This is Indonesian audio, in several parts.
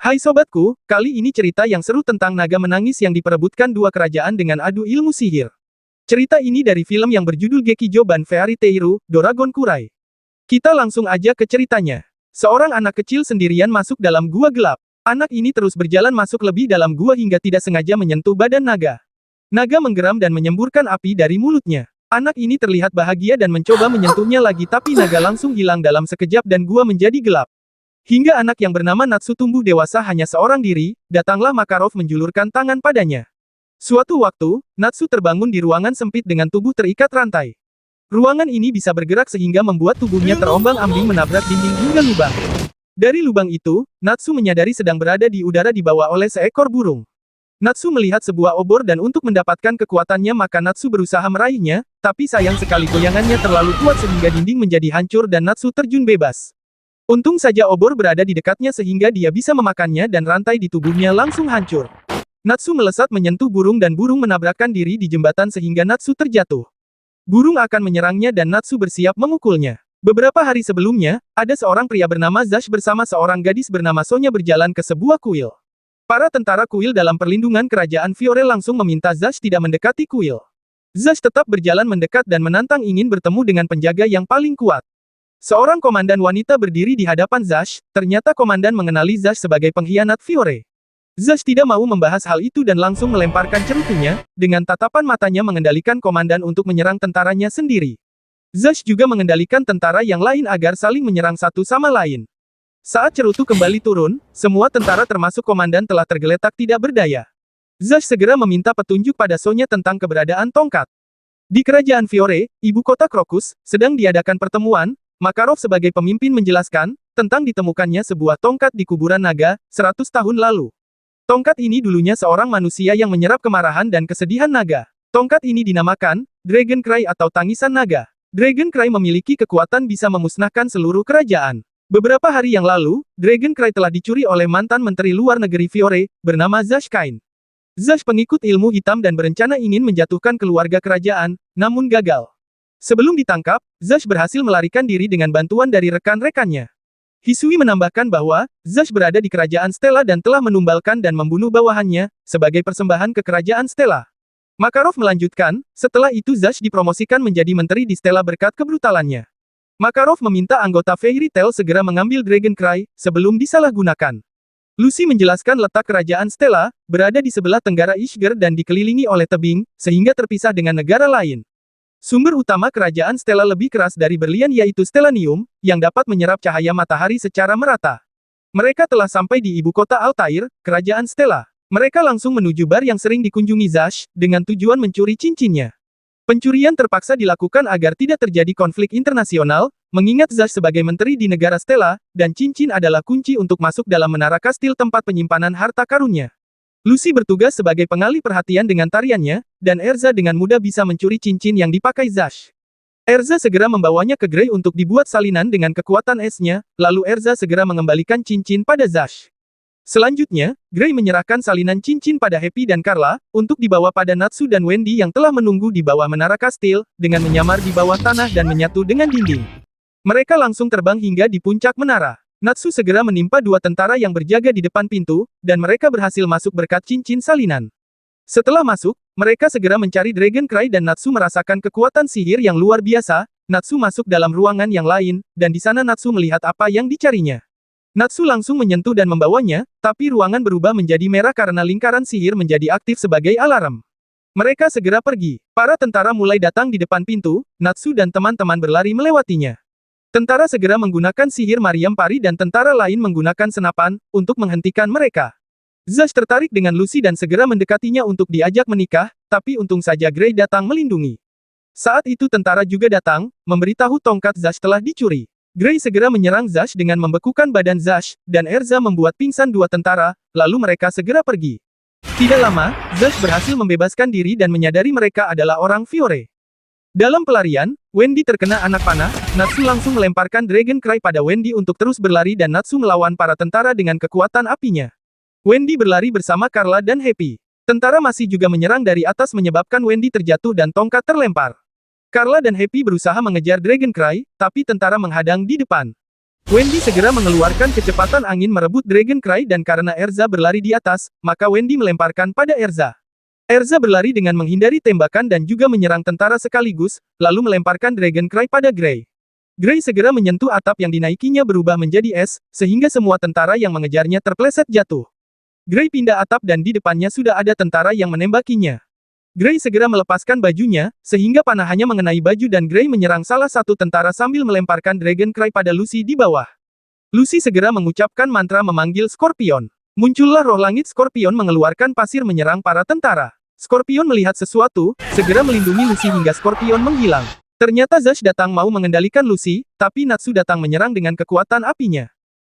Hai sobatku, kali ini cerita yang seru tentang naga menangis yang diperebutkan dua kerajaan dengan adu ilmu sihir. Cerita ini dari film yang berjudul Gekijo Ban Fairy Tail, Doragon Kurai. Kita langsung aja ke ceritanya. Seorang anak kecil sendirian masuk dalam gua gelap. Anak ini terus berjalan masuk lebih dalam gua hingga tidak sengaja menyentuh badan naga. Naga menggeram dan menyemburkan api dari mulutnya. Anak ini terlihat bahagia dan mencoba menyentuhnya lagi tapi naga langsung hilang dalam sekejap dan gua menjadi gelap. Hingga anak yang bernama Natsu tumbuh dewasa hanya seorang diri, datanglah Makarov menjulurkan tangan padanya. Suatu waktu, Natsu terbangun di ruangan sempit dengan tubuh terikat rantai. Ruangan ini bisa bergerak sehingga membuat tubuhnya terombang-ambing menabrak dinding hingga lubang. Dari lubang itu, Natsu menyadari sedang berada di udara dibawa oleh seekor burung. Natsu melihat sebuah obor dan untuk mendapatkan kekuatannya maka Natsu berusaha meraihnya, tapi sayang sekali goyangannya terlalu kuat sehingga dinding menjadi hancur dan Natsu terjun bebas. Untung saja obor berada di dekatnya sehingga dia bisa memakannya dan rantai di tubuhnya langsung hancur. Natsu melesat menyentuh burung dan burung menabrakkan diri di jembatan sehingga Natsu terjatuh. Burung akan menyerangnya dan Natsu bersiap memukulnya. Beberapa hari sebelumnya, ada seorang pria bernama Zash bersama seorang gadis bernama Sonya berjalan ke sebuah kuil. Para tentara kuil dalam perlindungan kerajaan Fiore langsung meminta Zash tidak mendekati kuil. Zash tetap berjalan mendekat dan menantang ingin bertemu dengan penjaga yang paling kuat. Seorang komandan wanita berdiri di hadapan Zash, ternyata komandan mengenali Zash sebagai pengkhianat Fiore. Zash tidak mau membahas hal itu dan langsung melemparkan cerutunya, dengan tatapan matanya mengendalikan komandan untuk menyerang tentaranya sendiri. Zash juga mengendalikan tentara yang lain agar saling menyerang satu sama lain. Saat cerutu kembali turun, semua tentara termasuk komandan telah tergeletak tidak berdaya. Zash segera meminta petunjuk pada Sonya tentang keberadaan tongkat. Di kerajaan Fiore, ibu kota Krokus, sedang diadakan pertemuan. Makarov sebagai pemimpin menjelaskan, tentang ditemukannya sebuah tongkat di kuburan naga, 100 tahun lalu. Tongkat ini dulunya seorang manusia yang menyerap kemarahan dan kesedihan naga. Tongkat ini dinamakan, Dragon Cry atau Tangisan Naga. Dragon Cry memiliki kekuatan bisa memusnahkan seluruh kerajaan. Beberapa hari yang lalu, Dragon Cry telah dicuri oleh mantan menteri luar negeri Fiore, bernama Zash Kain. Zash pengikut ilmu hitam dan berencana ingin menjatuhkan keluarga kerajaan, namun gagal. Sebelum ditangkap, Zash berhasil melarikan diri dengan bantuan dari rekan-rekannya. Hisui menambahkan bahwa, Zash berada di kerajaan Stella dan telah menumbalkan dan membunuh bawahannya, sebagai persembahan ke kerajaan Stella. Makarov melanjutkan, setelah itu Zash dipromosikan menjadi menteri di Stella berkat kebrutalannya. Makarov meminta anggota Fairy Tail segera mengambil Dragon Cry, sebelum disalahgunakan. Lucy menjelaskan letak kerajaan Stella, berada di sebelah tenggara Ishgard dan dikelilingi oleh tebing, sehingga terpisah dengan negara lain. Sumber utama kerajaan Stella lebih keras dari berlian yaitu Stellanium, yang dapat menyerap cahaya matahari secara merata. Mereka telah sampai di ibu kota Altair, kerajaan Stella. Mereka langsung menuju bar yang sering dikunjungi Zash, dengan tujuan mencuri cincinnya. Pencurian terpaksa dilakukan agar tidak terjadi konflik internasional, mengingat Zash sebagai menteri di negara Stella, dan cincin adalah kunci untuk masuk dalam menara kastil tempat penyimpanan harta karunnya. Lucy bertugas sebagai pengalih perhatian dengan tariannya, dan Erza dengan mudah bisa mencuri cincin yang dipakai Zash. Erza segera membawanya ke Grey untuk dibuat salinan dengan kekuatan esnya, lalu Erza segera mengembalikan cincin pada Zash. Selanjutnya, Grey menyerahkan salinan cincin pada Happy dan Carla, untuk dibawa pada Natsu dan Wendy yang telah menunggu di bawah menara kastil, dengan menyamar di bawah tanah dan menyatu dengan dinding. Mereka langsung terbang hingga di puncak menara. Natsu segera menimpa dua tentara yang berjaga di depan pintu, dan mereka berhasil masuk berkat cincin salinan. Setelah masuk, mereka segera mencari Dragon Cry dan Natsu merasakan kekuatan sihir yang luar biasa. Natsu masuk dalam ruangan yang lain, dan di sana Natsu melihat apa yang dicarinya. Natsu langsung menyentuh dan membawanya, tapi ruangan berubah menjadi merah karena lingkaran sihir menjadi aktif sebagai alarm. Mereka segera pergi. Para tentara mulai datang di depan pintu, Natsu dan teman-teman berlari melewatinya. Tentara segera menggunakan sihir Mariam Pari dan tentara lain menggunakan senapan, untuk menghentikan mereka. Zash tertarik dengan Lucy dan segera mendekatinya untuk diajak menikah, tapi untung saja Grey datang melindungi. Saat itu tentara juga datang, memberitahu tongkat Zash telah dicuri. Grey segera menyerang Zash dengan membekukan badan Zash, dan Erza membuat pingsan dua tentara, lalu mereka segera pergi. Tidak lama, Zash berhasil membebaskan diri dan menyadari mereka adalah orang Fiore. Dalam pelarian, Wendy terkena anak panah, Natsu langsung melemparkan Dragon Cry pada Wendy untuk terus berlari dan Natsu melawan para tentara dengan kekuatan apinya. Wendy berlari bersama Carla dan Happy. Tentara masih juga menyerang dari atas menyebabkan Wendy terjatuh dan tongkat terlempar. Carla dan Happy berusaha mengejar Dragon Cry, tapi tentara menghadang di depan. Wendy segera mengeluarkan kecepatan angin merebut Dragon Cry dan karena Erza berlari di atas, maka Wendy melemparkan pada Erza. Erza berlari dengan menghindari tembakan dan juga menyerang tentara sekaligus, lalu melemparkan Dragon Cry pada Gray. Gray segera menyentuh atap yang dinaikinya berubah menjadi es, sehingga semua tentara yang mengejarnya terpleset jatuh. Gray pindah atap dan di depannya sudah ada tentara yang menembakinya. Gray segera melepaskan bajunya, sehingga panahannya mengenai baju dan Gray menyerang salah satu tentara sambil melemparkan Dragon Cry pada Lucy di bawah. Lucy segera mengucapkan mantra memanggil Scorpion. Muncullah roh langit Scorpion mengeluarkan pasir menyerang para tentara. Scorpion melihat sesuatu, segera melindungi Lucy hingga Scorpion menghilang. Ternyata Zash datang mau mengendalikan Lucy, tapi Natsu datang menyerang dengan kekuatan apinya.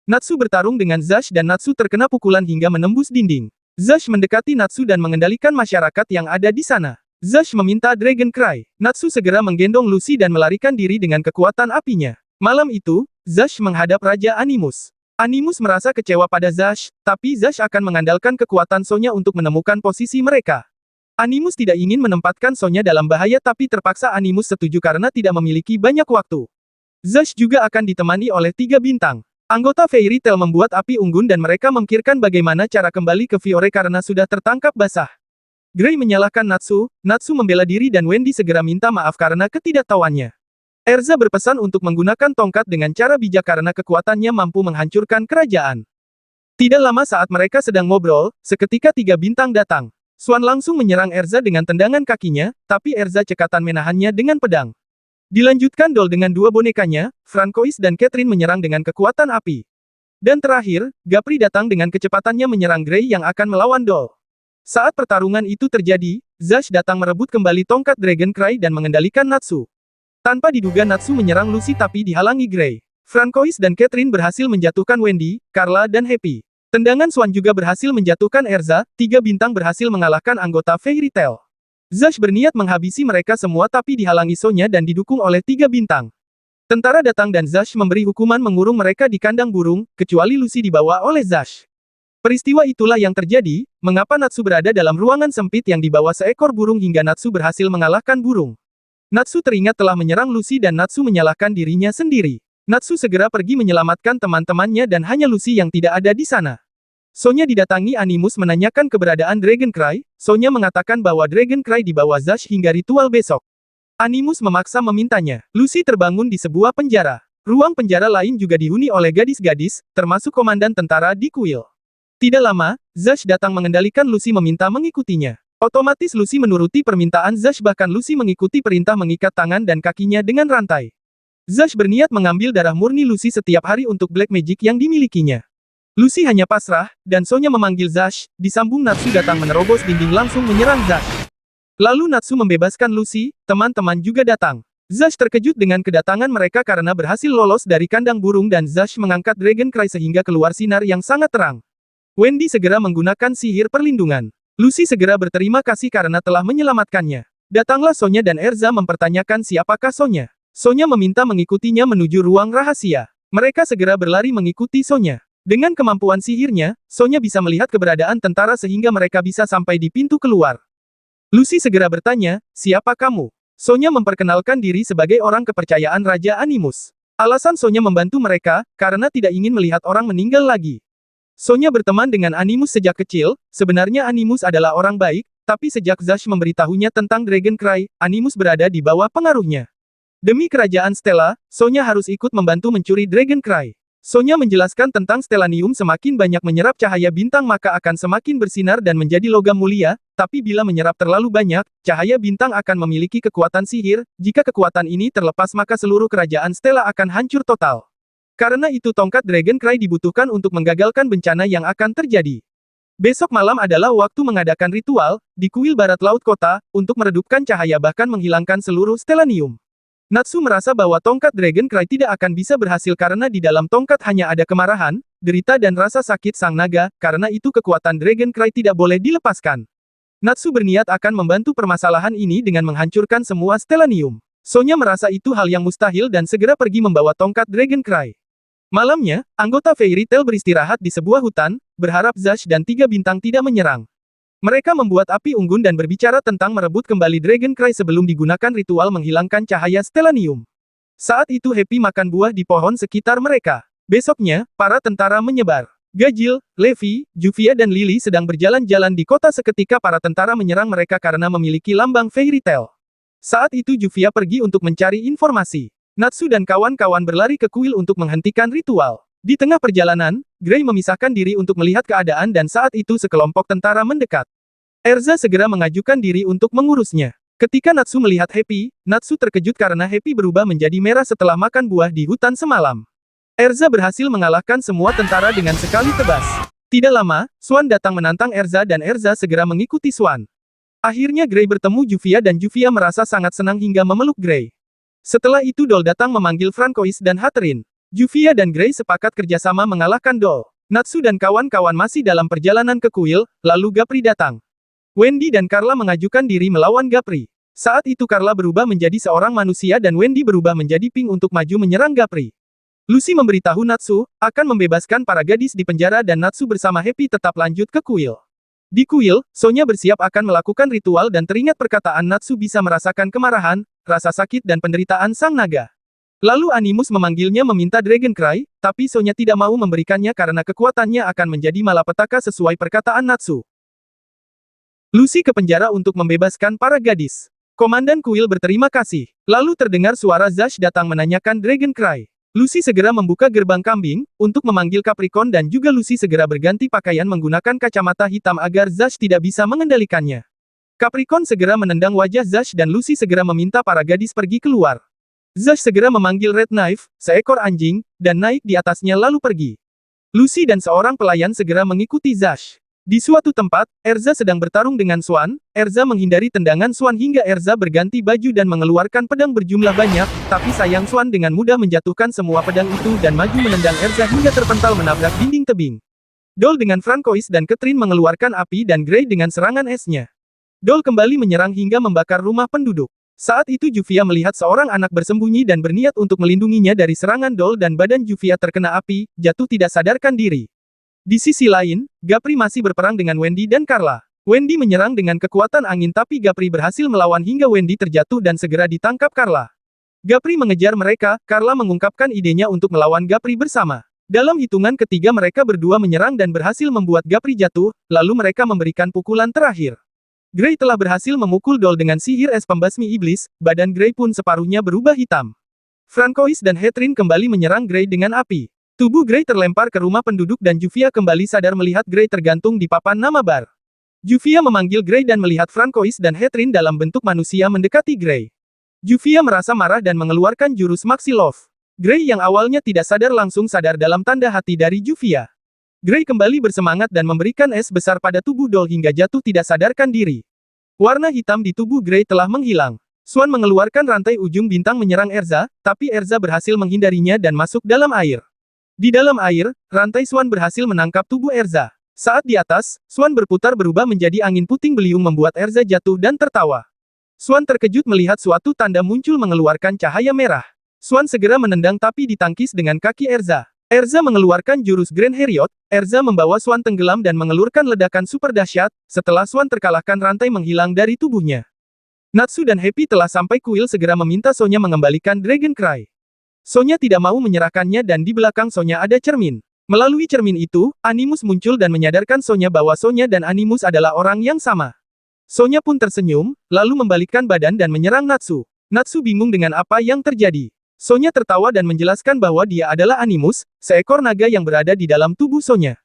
Natsu bertarung dengan Zash dan Natsu terkena pukulan hingga menembus dinding. Zash mendekati Natsu dan mengendalikan masyarakat yang ada di sana. Zash meminta Dragon Cry. Natsu segera menggendong Lucy dan melarikan diri dengan kekuatan apinya. Malam itu, Zash menghadap Raja Animus. Animus merasa kecewa pada Zash, tapi Zash akan mengandalkan kekuatan Sonya untuk menemukan posisi mereka. Animus tidak ingin menempatkan Sonya dalam bahaya tapi terpaksa Animus setuju karena tidak memiliki banyak waktu. Zash juga akan ditemani oleh 3 bintang. Anggota Fairy Tail membuat api unggun dan mereka memikirkan bagaimana cara kembali ke Fiore karena sudah tertangkap basah. Gray menyalahkan Natsu, Natsu membela diri dan Wendy segera minta maaf karena ketidaktahuannya. Erza berpesan untuk menggunakan tongkat dengan cara bijak karena kekuatannya mampu menghancurkan kerajaan. Tidak lama saat mereka sedang ngobrol, seketika 3 bintang datang. Swan langsung menyerang Erza dengan tendangan kakinya, tapi Erza cekatan menahannya dengan pedang. Dilanjutkan Doll dengan 2 bonekanya, Francois dan Catherine menyerang dengan kekuatan api. Dan terakhir, Gapri datang dengan kecepatannya menyerang Gray yang akan melawan Doll. Saat pertarungan itu terjadi, Zash datang merebut kembali tongkat Dragon Cry dan mengendalikan Natsu. Tanpa diduga Natsu menyerang Lucy tapi dihalangi Gray. Francois dan Catherine berhasil menjatuhkan Wendy, Carla dan Happy. Tendangan Swan juga berhasil menjatuhkan Erza, 3 bintang berhasil mengalahkan anggota Fairy Tail. Zash berniat menghabisi mereka semua tapi dihalangi Sonya dan didukung oleh 3 bintang. Tentara datang dan Zash memberi hukuman mengurung mereka di kandang burung, kecuali Lucy dibawa oleh Zash. Peristiwa itulah yang terjadi, mengapa Natsu berada dalam ruangan sempit yang dibawa seekor burung hingga Natsu berhasil mengalahkan burung. Natsu teringat telah menyerang Lucy dan Natsu menyalahkan dirinya sendiri. Natsu segera pergi menyelamatkan teman-temannya dan hanya Lucy yang tidak ada di sana. Sonya didatangi Animus menanyakan keberadaan Dragon Cry, Sonya mengatakan bahwa Dragon Cry dibawa Zash hingga ritual besok. Animus memaksa memintanya. Lucy terbangun di sebuah penjara. Ruang penjara lain juga dihuni oleh gadis-gadis, termasuk komandan tentara di kuil. Tidak lama, Zash datang mengendalikan Lucy meminta mengikutinya. Otomatis Lucy menuruti permintaan Zash bahkan Lucy mengikuti perintah mengikat tangan dan kakinya dengan rantai. Zash berniat mengambil darah murni Lucy setiap hari untuk Black Magic yang dimilikinya. Lucy hanya pasrah, dan Sonya memanggil Zash, disambung Natsu datang menerobos dinding langsung menyerang Zash. Lalu Natsu membebaskan Lucy, teman-teman juga datang. Zash terkejut dengan kedatangan mereka karena berhasil lolos dari kandang burung dan Zash mengangkat Dragon Cry sehingga keluar sinar yang sangat terang. Wendy segera menggunakan sihir perlindungan. Lucy segera berterima kasih karena telah menyelamatkannya. Datanglah Sonya dan Erza mempertanyakan siapakah Sonya. Sonya meminta mengikutinya menuju ruang rahasia. Mereka segera berlari mengikuti Sonya. Dengan kemampuan sihirnya, Sonya bisa melihat keberadaan tentara sehingga mereka bisa sampai di pintu keluar. Lucy segera bertanya, siapa kamu? Sonya memperkenalkan diri sebagai orang kepercayaan Raja Animus. Alasan Sonya membantu mereka, karena tidak ingin melihat orang meninggal lagi. Sonya berteman dengan Animus sejak kecil, sebenarnya Animus adalah orang baik, tapi sejak Zash memberitahunya tentang Dragon Cry, Animus berada di bawah pengaruhnya. Demi kerajaan Stella, Sonya harus ikut membantu mencuri Dragon Cry. Sonya menjelaskan tentang Stellanium semakin banyak menyerap cahaya bintang maka akan semakin bersinar dan menjadi logam mulia, tapi bila menyerap terlalu banyak, cahaya bintang akan memiliki kekuatan sihir, jika kekuatan ini terlepas maka seluruh kerajaan Stella akan hancur total. Karena itu tongkat Dragon Cry dibutuhkan untuk menggagalkan bencana yang akan terjadi. Besok malam adalah waktu mengadakan ritual, di kuil barat laut kota, untuk meredupkan cahaya bahkan menghilangkan seluruh Stellanium. Natsu merasa bahwa tongkat Dragon Cry tidak akan bisa berhasil karena di dalam tongkat hanya ada kemarahan, derita dan rasa sakit sang naga, karena itu kekuatan Dragon Cry tidak boleh dilepaskan. Natsu berniat akan membantu permasalahan ini dengan menghancurkan semua Stellanium. Sonya merasa itu hal yang mustahil dan segera pergi membawa tongkat Dragon Cry. Malamnya, anggota Fairy Tail beristirahat di sebuah hutan, berharap Zash dan 3 bintang tidak menyerang. Mereka membuat api unggun dan berbicara tentang merebut kembali Dragon Cry sebelum digunakan ritual menghilangkan cahaya Stellanium. Saat itu Happy makan buah di pohon sekitar mereka. Besoknya, para tentara menyebar. Gajil, Levi, Juvia dan Lily sedang berjalan-jalan di kota seketika para tentara menyerang mereka karena memiliki lambang fairy tale. Saat itu Juvia pergi untuk mencari informasi. Natsu dan kawan-kawan berlari ke kuil untuk menghentikan ritual. Di tengah perjalanan, Gray memisahkan diri untuk melihat keadaan dan saat itu sekelompok tentara mendekat. Erza segera mengajukan diri untuk mengurusnya. Ketika Natsu melihat Happy, Natsu terkejut karena Happy berubah menjadi merah setelah makan buah di hutan semalam. Erza berhasil mengalahkan semua tentara dengan sekali tebas. Tidak lama, Swan datang menantang Erza dan Erza segera mengikuti Swan. Akhirnya Gray bertemu Juvia dan Juvia merasa sangat senang hingga memeluk Gray. Setelah itu Doll datang memanggil Francois dan Hatrin. Juvia dan Gray sepakat kerjasama mengalahkan Doll. Natsu dan kawan-kawan masih dalam perjalanan ke kuil, lalu Gapri datang. Wendy dan Carla mengajukan diri melawan Gapri. Saat itu Carla berubah menjadi seorang manusia dan Wendy berubah menjadi pink untuk maju menyerang Gapri. Lucy memberitahu Natsu, akan membebaskan para gadis di penjara dan Natsu bersama Happy tetap lanjut ke kuil. Di kuil, Sonya bersiap akan melakukan ritual dan teringat perkataan Natsu bisa merasakan kemarahan, rasa sakit dan penderitaan sang naga. Lalu Animus memanggilnya meminta Dragon Cry, tapi Sonya tidak mau memberikannya karena kekuatannya akan menjadi malapetaka sesuai perkataan Natsu. Lucy ke penjara untuk membebaskan para gadis. Komandan kuil berterima kasih. Lalu terdengar suara Zash datang menanyakan Dragon Cry. Lucy segera membuka gerbang kambing, untuk memanggil Capricorn dan juga Lucy segera berganti pakaian menggunakan kacamata hitam agar Zash tidak bisa mengendalikannya. Capricorn segera menendang wajah Zash dan Lucy segera meminta para gadis pergi keluar. Zash segera memanggil Red Knife, seekor anjing, dan naik di atasnya lalu pergi. Lucy dan seorang pelayan segera mengikuti Zash. Di suatu tempat, Erza sedang bertarung dengan Swan. Erza menghindari tendangan Swan hingga Erza berganti baju dan mengeluarkan pedang berjumlah banyak, tapi sayang Swan dengan mudah menjatuhkan semua pedang itu dan maju menendang Erza hingga terpental menabrak dinding tebing. Doll dengan Francois dan Catherine mengeluarkan api dan Gray dengan serangan esnya. Doll kembali menyerang hingga membakar rumah penduduk. Saat itu Juvia melihat seorang anak bersembunyi dan berniat untuk melindunginya dari serangan Doll dan badan Juvia terkena api, jatuh tidak sadarkan diri. Di sisi lain, Gapri masih berperang dengan Wendy dan Carla. Wendy menyerang dengan kekuatan angin tapi Gapri berhasil melawan hingga Wendy terjatuh dan segera ditangkap Carla. Gapri mengejar mereka, Carla mengungkapkan idenya untuk melawan Gapri bersama. Dalam hitungan ketiga mereka berdua menyerang dan berhasil membuat Gapri jatuh, lalu mereka memberikan pukulan terakhir. Gray telah berhasil memukul Doll dengan sihir es pembasmi iblis, badan Gray pun separuhnya berubah hitam. Francois dan Hatrin kembali menyerang Gray dengan api. Tubuh Gray terlempar ke rumah penduduk dan Juvia kembali sadar melihat Gray tergantung di papan nama bar. Juvia memanggil Gray dan melihat Francois dan Hatrin dalam bentuk manusia mendekati Gray. Juvia merasa marah dan mengeluarkan jurus Maxi Love. Gray yang awalnya tidak sadar langsung sadar dalam tanda hati dari Juvia. Gray kembali bersemangat dan memberikan es besar pada tubuh Doll hingga jatuh tidak sadarkan diri. Warna hitam di tubuh Gray telah menghilang. Swan mengeluarkan rantai ujung bintang menyerang Erza, tapi Erza berhasil menghindarinya dan masuk dalam air. Di dalam air, rantai Swan berhasil menangkap tubuh Erza. Saat di atas, Swan berputar berubah menjadi angin puting beliung membuat Erza jatuh dan tertawa. Swan terkejut melihat suatu tanda muncul mengeluarkan cahaya merah. Swan segera menendang tapi ditangkis dengan kaki Erza. Erza mengeluarkan jurus Grand Heriot. Erza membawa Swan tenggelam dan mengelurkan ledakan super dahsyat. Setelah Swan terkalahkan rantai menghilang dari tubuhnya. Natsu dan Happy telah sampai kuil segera meminta Sonya mengembalikan Dragon Cry. Sonya tidak mau menyerahkannya dan di belakang Sonya ada cermin. Melalui cermin itu, Animus muncul dan menyadarkan Sonya bahwa Sonya dan Animus adalah orang yang sama. Sonya pun tersenyum, lalu membalikkan badan dan menyerang Natsu. Natsu bingung dengan apa yang terjadi. Sonya tertawa dan menjelaskan bahwa dia adalah Animus, seekor naga yang berada di dalam tubuh Sonya.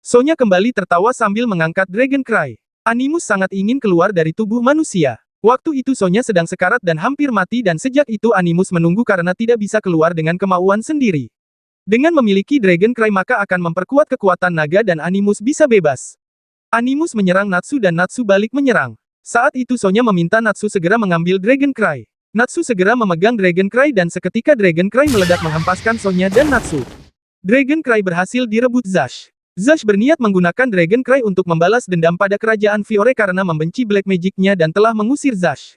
Sonya kembali tertawa sambil mengangkat Dragon Cry. Animus sangat ingin keluar dari tubuh manusia. Waktu itu Sonya sedang sekarat dan hampir mati dan sejak itu Animus menunggu karena tidak bisa keluar dengan kemauan sendiri. Dengan memiliki Dragon Cry maka akan memperkuat kekuatan naga dan Animus bisa bebas. Animus menyerang Natsu dan Natsu balik menyerang. Saat itu Sonya meminta Natsu segera mengambil Dragon Cry. Natsu segera memegang Dragon Cry dan seketika Dragon Cry meledak menghempaskan Sonya dan Natsu. Dragon Cry berhasil direbut Zash. Zash berniat menggunakan Dragon Cry untuk membalas dendam pada kerajaan Fiore karena membenci Black Magic-nya dan telah mengusir Zash.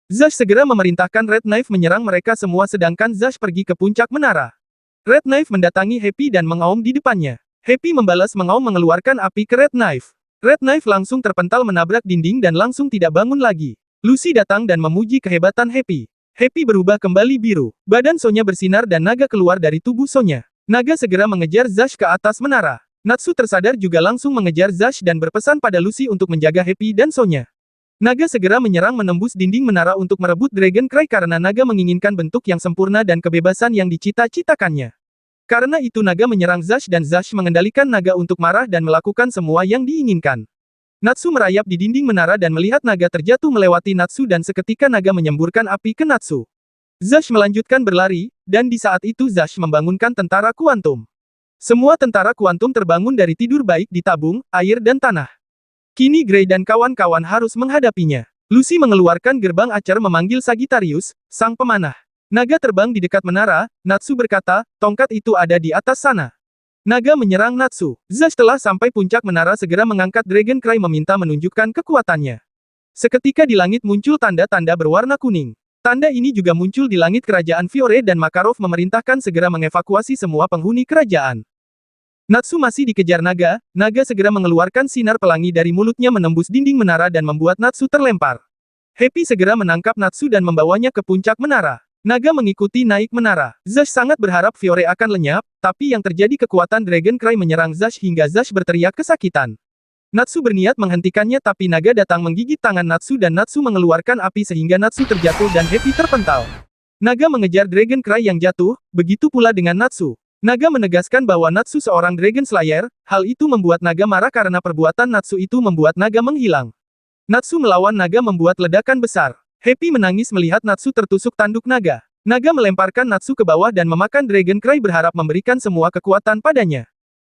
Zash segera memerintahkan Red Knife menyerang mereka semua sedangkan Zash pergi ke puncak menara. Red Knife mendatangi Happy dan mengaum di depannya. Happy membalas mengaum mengeluarkan api ke Red Knife. Red Knife langsung terpental menabrak dinding dan langsung tidak bangun lagi. Lucy datang dan memuji kehebatan Happy. Happy berubah kembali biru. Badan Sonya bersinar dan naga keluar dari tubuh Sonya. Naga segera mengejar Zash ke atas menara. Natsu tersadar juga langsung mengejar Zash dan berpesan pada Lucy untuk menjaga Happy dan Sonya. Naga segera menyerang menembus dinding menara untuk merebut Dragon Cry karena naga menginginkan bentuk yang sempurna dan kebebasan yang dicita-citakannya. Karena itu naga menyerang Zash dan Zash mengendalikan naga untuk marah dan melakukan semua yang diinginkan. Natsu merayap di dinding menara dan melihat naga terjatuh melewati Natsu dan seketika naga menyemburkan api ke Natsu. Zash melanjutkan berlari, dan di saat itu Zash membangunkan tentara kuantum. Semua tentara kuantum terbangun dari tidur baik di tabung, air dan tanah. Kini Gray dan kawan-kawan harus menghadapinya. Lucy mengeluarkan gerbang acer memanggil Sagittarius, sang pemanah. Naga terbang di dekat menara, Natsu berkata, tongkat itu ada di atas sana. Naga menyerang Natsu. Zash telah sampai puncak menara segera mengangkat Dragon Cry meminta menunjukkan kekuatannya. Seketika di langit muncul tanda-tanda berwarna kuning. Tanda ini juga muncul di langit kerajaan Fiore dan Makarov memerintahkan segera mengevakuasi semua penghuni kerajaan. Natsu masih dikejar naga, naga segera mengeluarkan sinar pelangi dari mulutnya menembus dinding menara dan membuat Natsu terlempar. Happy segera menangkap Natsu dan membawanya ke puncak menara. Naga mengikuti naik menara. Zash sangat berharap Fiore akan lenyap, tapi yang terjadi kekuatan Dragon Cry menyerang Zash hingga Zash berteriak kesakitan. Natsu berniat menghentikannya tapi naga datang menggigit tangan Natsu dan Natsu mengeluarkan api sehingga Natsu terjatuh dan Happy terpental. Naga mengejar Dragon Cry yang jatuh, begitu pula dengan Natsu. Naga menegaskan bahwa Natsu seorang Dragon Slayer, hal itu membuat naga marah karena perbuatan Natsu itu membuat naga menghilang. Natsu melawan naga membuat ledakan besar. Happy menangis melihat Natsu tertusuk tanduk naga. Naga melemparkan Natsu ke bawah dan memakan Dragon Cry berharap memberikan semua kekuatan padanya.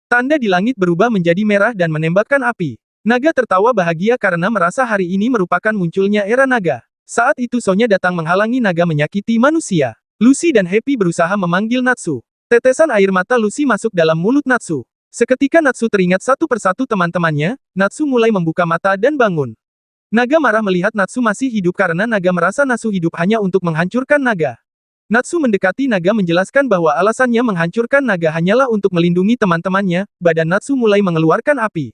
Tanda di langit berubah menjadi merah dan menembakkan api. Naga tertawa bahagia karena merasa hari ini merupakan munculnya era naga. Saat itu Sonya datang menghalangi naga menyakiti manusia. Lucy dan Happy berusaha memanggil Natsu. Tetesan air mata Lucy masuk dalam mulut Natsu. Seketika Natsu teringat satu persatu teman-temannya, Natsu mulai membuka mata dan bangun. Naga marah melihat Natsu masih hidup karena naga merasa Natsu hidup hanya untuk menghancurkan naga. Natsu mendekati naga menjelaskan bahwa alasannya menghancurkan naga hanyalah untuk melindungi teman-temannya, badan Natsu mulai mengeluarkan api.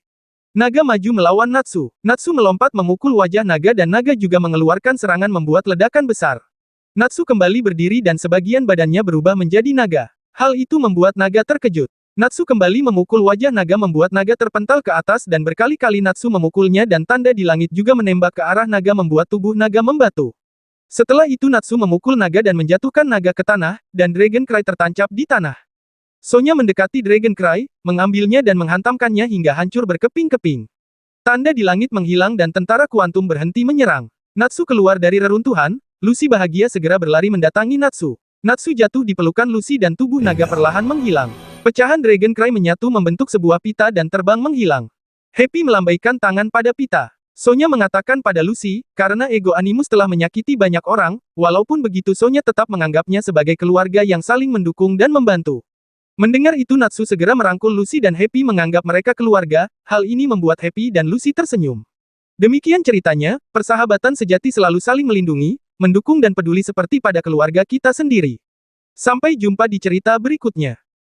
Naga maju melawan Natsu. Natsu melompat memukul wajah naga dan naga juga mengeluarkan serangan membuat ledakan besar. Natsu kembali berdiri dan sebagian badannya berubah menjadi naga. Hal itu membuat naga terkejut. Natsu kembali memukul wajah naga membuat naga terpental ke atas dan berkali-kali Natsu memukulnya dan tanda di langit juga menembak ke arah naga membuat tubuh naga membatu. Setelah itu Natsu memukul naga dan menjatuhkan naga ke tanah, dan Dragon Cry tertancap di tanah. Sonya mendekati Dragon Cry, mengambilnya dan menghantamkannya hingga hancur berkeping-keping. Tanda di langit menghilang dan tentara kuantum berhenti menyerang. Natsu keluar dari reruntuhan, Lucy bahagia segera berlari mendatangi Natsu. Natsu jatuh di pelukan Lucy dan tubuh naga perlahan menghilang. Pecahan Dragon Cry menyatu membentuk sebuah pita dan terbang menghilang. Happy melambaikan tangan pada pita. Sonya mengatakan pada Lucy, karena ego Animus telah menyakiti banyak orang, walaupun begitu Sonya tetap menganggapnya sebagai keluarga yang saling mendukung dan membantu. Mendengar itu Natsu segera merangkul Lucy dan Happy menganggap mereka keluarga, hal ini membuat Happy dan Lucy tersenyum. Demikian ceritanya, persahabatan sejati selalu saling melindungi, mendukung dan peduli seperti pada keluarga kita sendiri. Sampai jumpa di cerita berikutnya.